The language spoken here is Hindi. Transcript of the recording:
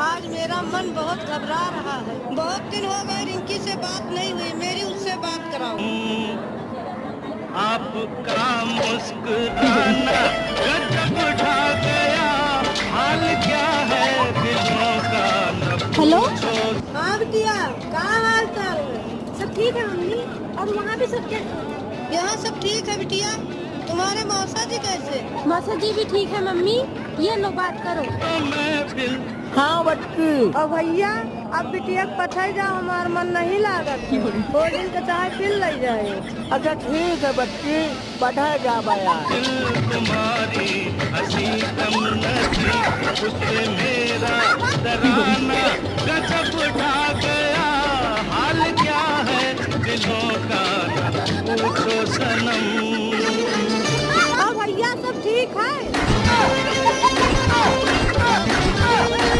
आज मेरा मन बहुत घबरा रहा है। बहुत दिन हो गए रिंकी से बात नहीं हुई, मेरी उससे बात कराओ। आपका मुस्कुराना गजब ढा गया, हाल क्या है दिलों का न हेलो। पूछो। हाँ बिटिया, क्या हाल चाल है? सब ठीक है मम्मी, और वहाँ भी सब क्या? यहाँ सब ठीक है बिटिया। तुम्हारे मौसा जी कैसे? मौसा जी भी ठीक है मम्मी। ये लो बात करो। मैं दिल हाँ बच्ची। और भैया अब बिटिया पठाई जाओ, हमार मन नहीं लागत। दो दिन का चाय पी ले जाए। अच्छा ठीक है बच्ची, बढ़ा जा बया। तुम्हारी हंसी कम नसी, उससे मेरा तराना गजब ढा गया, हाल क्या है दिलों का न पूछो सनम।